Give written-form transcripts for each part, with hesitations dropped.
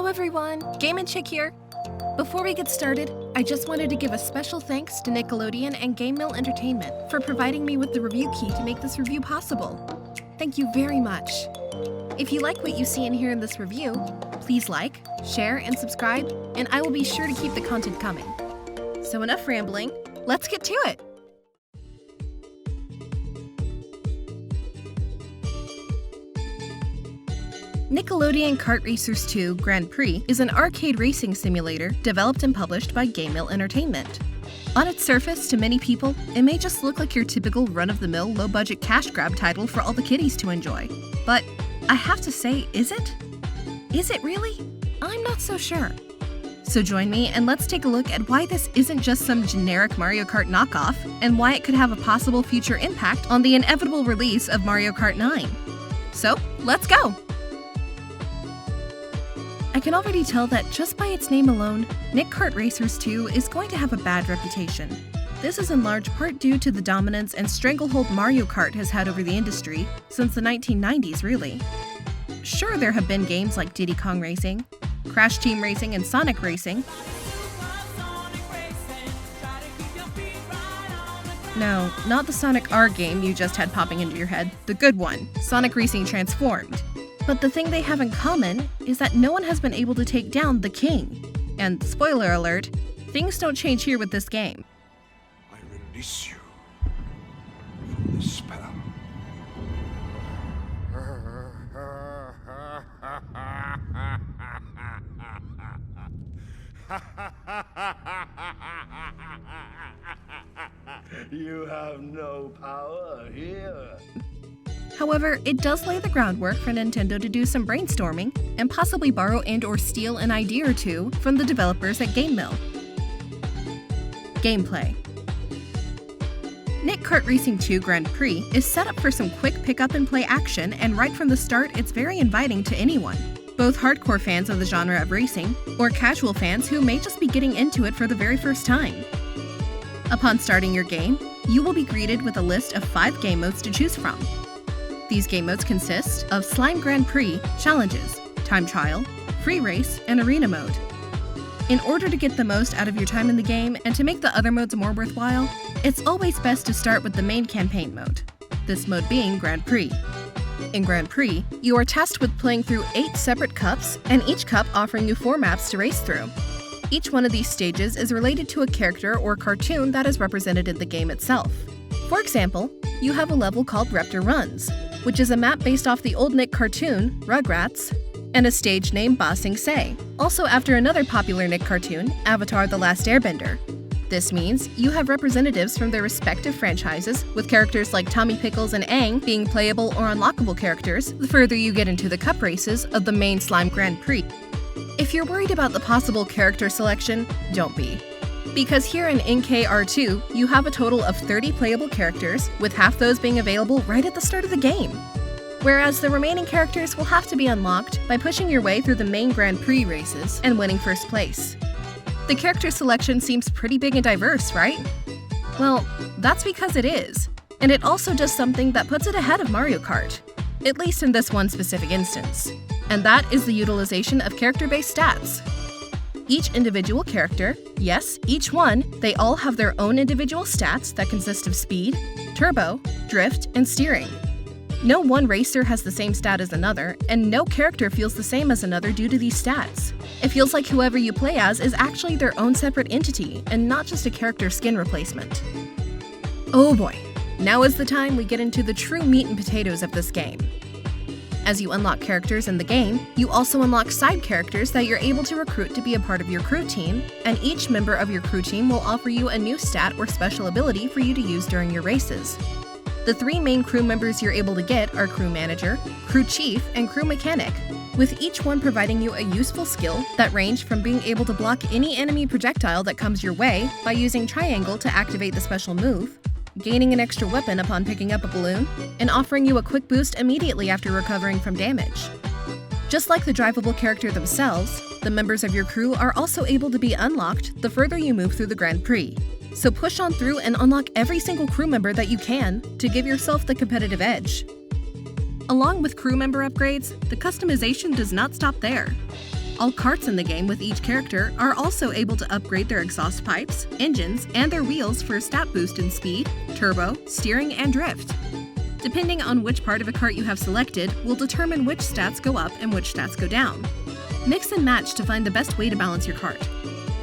everyone, Game & Chick here. Before we get started, I just wanted to give a special thanks to Nickelodeon and Game Mill Entertainment for providing me with the review key to make this review possible. Thank you very much. If you like what you see and hear in this review, please like, share, and subscribe, and I will be sure to keep the content coming. So enough rambling, let's get to it! Nickelodeon Kart Racers 2 Grand Prix is an arcade racing simulator developed and published by Game Mill Entertainment. On its surface, to many people, it may just look like your typical run-of-the-mill, low-budget cash grab title for all the kiddies to enjoy. But I have to say, is it? Is it really? I'm not so sure. So join me and let's take a look at why this isn't just some generic Mario Kart knockoff, and why it could have a possible future impact on the inevitable release of Mario Kart 9. So, let's go! I can already tell that just by its name alone, Nick Kart Racers 2 is going to have a bad reputation. This is in large part due to the dominance and stranglehold Mario Kart has had over the industry since the 1990s, really. Sure, there have been games like Diddy Kong Racing, Crash Team Racing, and Sonic Racing. No, not the Sonic R game you just had popping into your head, the good one, Sonic Racing Transformed. But the thing they have in common is that no one has been able to take down the king. And spoiler alert, things don't change here with this game. I release you from the spell. You have no power here. However, it does lay the groundwork for Nintendo to do some brainstorming and possibly borrow and/or steal an idea or two from the developers at Game Mill. Gameplay. Nick Kart Racing 2 Grand Prix is set up for some quick pick-up-and-play action, and right from the start, it's very inviting to anyone. Both hardcore fans of the genre of racing, or casual fans who may just be getting into it for the very first time. Upon starting your game, you will be greeted with a list of 5 game modes to choose from. These game modes consist of Slime Grand Prix, Challenges, Time Trial, Free Race, and Arena Mode. In order to get the most out of your time in the game and to make the other modes more worthwhile, it's always best to start with the main campaign mode, this mode being Grand Prix. In Grand Prix, you are tasked with playing through 8 separate cups, and each cup offering you 4 maps to race through. Each one of these stages is related to a character or cartoon that is represented in the game itself. For example, you have a level called Raptor Runs, which is a map based off the old Nick cartoon, Rugrats, and a stage named Ba Sing Se, also after another popular Nick cartoon, Avatar: The Last Airbender. This means you have representatives from their respective franchises, with characters like Tommy Pickles and Aang being playable or unlockable characters the further you get into the cup races of the main Slime Grand Prix. If you're worried about the possible character selection, don't be. Because here in NKR2, you have a total of 30 playable characters, with half those being available right at the start of the game. Whereas the remaining characters will have to be unlocked by pushing your way through the main Grand Prix races and winning first place. The character selection seems pretty big and diverse, right? Well, that's because it is. And it also does something that puts it ahead of Mario Kart, at least in this one specific instance. And that is the utilization of character-based stats. Each individual character, yes, each one, they all have their own individual stats that consist of speed, turbo, drift, and steering. No one racer has the same stat as another, and no character feels the same as another due to these stats. It feels like whoever you play as is actually their own separate entity, and not just a character skin replacement. Oh boy, now is the time we get into the true meat and potatoes of this game. As you unlock characters in the game, you also unlock side characters that you're able to recruit to be a part of your crew team, and each member of your crew team will offer you a new stat or special ability for you to use during your races. The 3 main crew members you're able to get are Crew Manager, Crew Chief, and Crew Mechanic, with each one providing you a useful skill that range from being able to block any enemy projectile that comes your way by using triangle to activate the special move, gaining an extra weapon upon picking up a balloon, and offering you a quick boost immediately after recovering from damage. Just like the drivable character themselves, the members of your crew are also able to be unlocked the further you move through the Grand Prix. So push on through and unlock every single crew member that you can to give yourself the competitive edge. Along with crew member upgrades, the customization does not stop there. All karts in the game with each character are also able to upgrade their exhaust pipes, engines, and their wheels for a stat boost in speed, turbo, steering, and drift. Depending on which part of a kart you have selected will determine which stats go up and which stats go down. Mix and match to find the best way to balance your kart.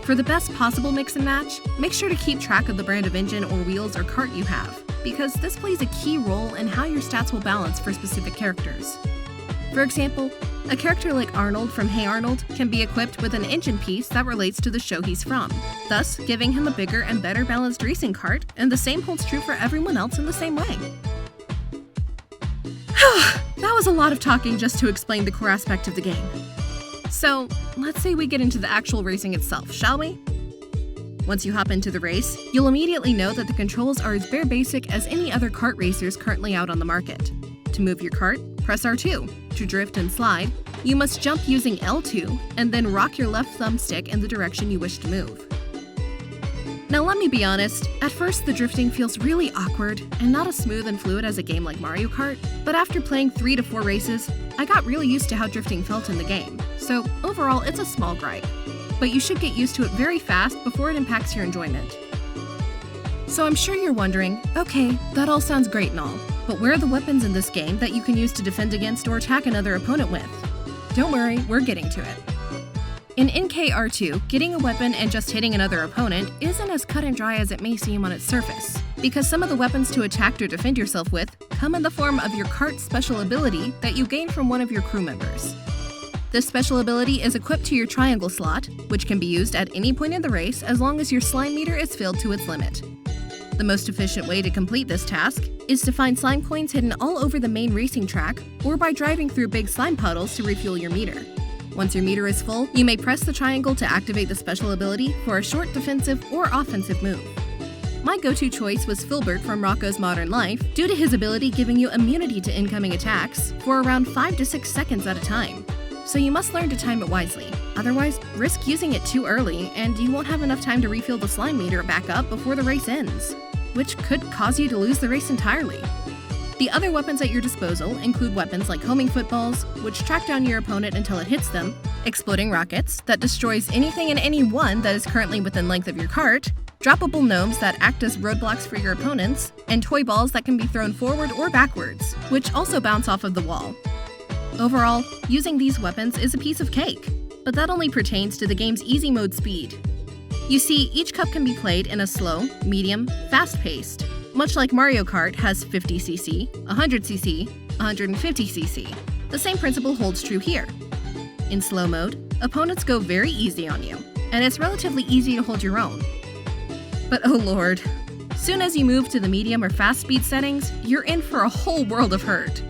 For the best possible mix and match, make sure to keep track of the brand of engine or wheels or kart you have, because this plays a key role in how your stats will balance for specific characters. For example, a character like Arnold from Hey Arnold can be equipped with an engine piece that relates to the show he's from, thus giving him a bigger and better balanced racing kart, and the same holds true for everyone else in the same way. That was a lot of talking just to explain the core aspect of the game. So, let's say we get into the actual racing itself, shall we? Once you hop into the race, you'll immediately know that the controls are as bare basic as any other kart racers currently out on the market. To move your kart, press R2. To drift and slide, you must jump using L2 and then rock your left thumbstick in the direction you wish to move. Now let me be honest, at first the drifting feels really awkward and not as smooth and fluid as a game like Mario Kart, but after playing 3 to 4 races, I got really used to how drifting felt in the game, so overall it's a small gripe. But you should get used to it very fast before it impacts your enjoyment. So I'm sure you're wondering, okay, that all sounds great and all, but where are the weapons in this game that you can use to defend against or attack another opponent with? Don't worry, we're getting to it. In NKR2, getting a weapon and just hitting another opponent isn't as cut and dry as it may seem on its surface, because some of the weapons to attack or defend yourself with come in the form of your kart's special ability that you gain from one of your crew members. This special ability is equipped to your triangle slot, which can be used at any point in the race as long as your slime meter is filled to its limit. The most efficient way to complete this task is to find slime coins hidden all over the main racing track or by driving through big slime puddles to refuel your meter. Once your meter is full, you may press the triangle to activate the special ability for a short defensive or offensive move. My go-to choice was Filbert from Rocco's Modern Life due to his ability giving you immunity to incoming attacks for around 5 to 6 seconds at a time. So you must learn to time it wisely, otherwise risk using it too early and you won't have enough time to refill the slime meter back up before the race ends, which could cause you to lose the race entirely. The other weapons at your disposal include weapons like homing footballs, which track down your opponent until it hits them, exploding rockets that destroys anything and anyone that is currently within length of your kart, droppable gnomes that act as roadblocks for your opponents, and toy balls that can be thrown forward or backwards, which also bounce off of the wall. Overall, using these weapons is a piece of cake, but that only pertains to the game's easy mode speed. You see, each cup can be played in a slow, medium, fast-paced. Much like Mario Kart has 50cc, 100cc, 150cc. The same principle holds true here. In slow mode, opponents go very easy on you, and it's relatively easy to hold your own. But oh lord, soon as you move to the medium or fast speed settings, you're in for a whole world of hurt.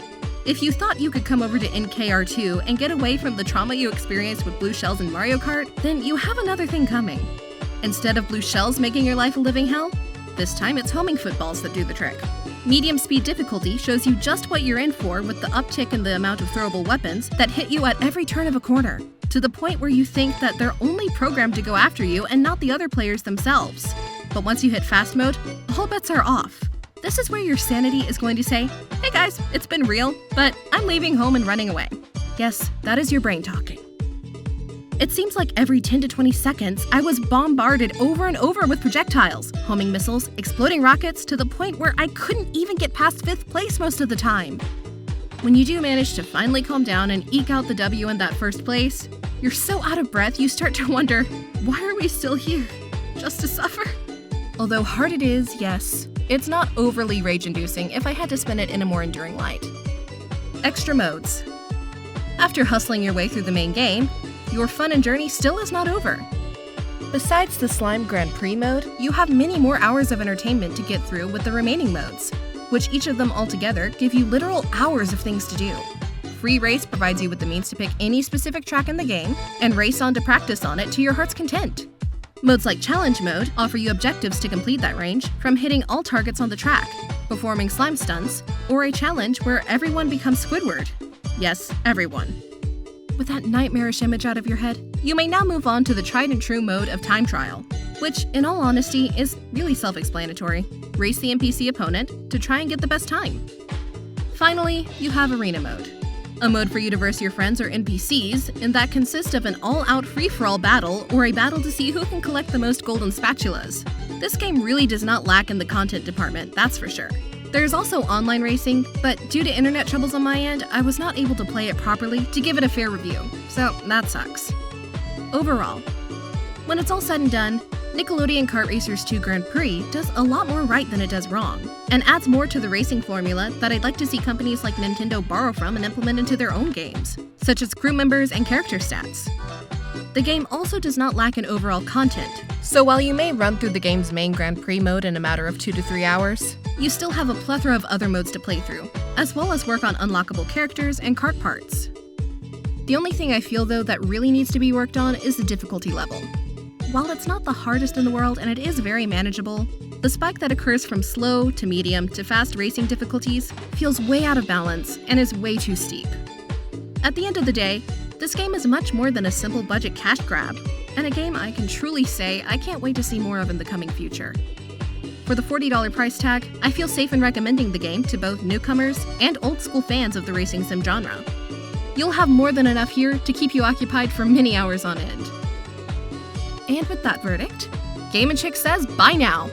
If you thought you could come over to NKR2 and get away from the trauma you experienced with blue shells in Mario Kart, then you have another thing coming. Instead of blue shells making your life a living hell, this time it's homing footballs that do the trick. Medium speed difficulty shows you just what you're in for with the uptick in the amount of throwable weapons that hit you at every turn of a corner, to the point where you think that they're only programmed to go after you and not the other players themselves. But once you hit fast mode, all bets are off. This is where your sanity is going to say, hey guys, it's been real, but I'm leaving home and running away. Yes, that is your brain talking. It seems like every 10 to 20 seconds, I was bombarded over and over with projectiles, homing missiles, exploding rockets, to the point where I couldn't even get past 5th place most of the time. When you do manage to finally calm down and eke out the W in that first place, you're so out of breath you start to wonder, why are we still here? Just to suffer? Although hard it is, yes, it's not overly rage-inducing if I had to spin it in a more enduring light. Extra modes. After hustling your way through the main game, your fun and journey still is not over. Besides the Slime Grand Prix mode, you have many more hours of entertainment to get through with the remaining modes, which each of them altogether give you literal hours of things to do. Free Race provides you with the means to pick any specific track in the game and race on to practice on it to your heart's content. Modes like Challenge Mode offer you objectives to complete that range, from hitting all targets on the track, performing slime stunts, or a challenge where everyone becomes Squidward. Yes, everyone. With that nightmarish image out of your head, you may now move on to the tried and true mode of Time Trial, which, in all honesty, is really self-explanatory. Race the NPC opponent to try and get the best time. Finally, you have Arena Mode. a mode for you to verse your friends or NPCs, and that consists of an all-out free-for-all battle or a battle to see who can collect the most golden spatulas. This game really does not lack in the content department, that's for sure. There's also online racing, but due to internet troubles on my end, I was not able to play it properly to give it a fair review, so that sucks. Overall, when it's all said and done, Nickelodeon Kart Racers 2 Grand Prix does a lot more right than it does wrong, and adds more to the racing formula that I'd like to see companies like Nintendo borrow from and implement into their own games, such as crew members and character stats. The game also does not lack in overall content, so while you may run through the game's main Grand Prix mode in a matter of 2 to 3 hours, you still have a plethora of other modes to play through, as well as work on unlockable characters and kart parts. The only thing I feel though that really needs to be worked on is the difficulty level. While it's not the hardest in the world and it is very manageable, the spike that occurs from slow to medium to fast racing difficulties feels way out of balance and is way too steep. At the end of the day, this game is much more than a simple budget cash grab, and a game I can truly say I can't wait to see more of in the coming future. For the $40 price tag, I feel safe in recommending the game to both newcomers and old-school fans of the racing sim genre. You'll have more than enough here to keep you occupied for many hours on end. And with that verdict, Game & Chick says bye now!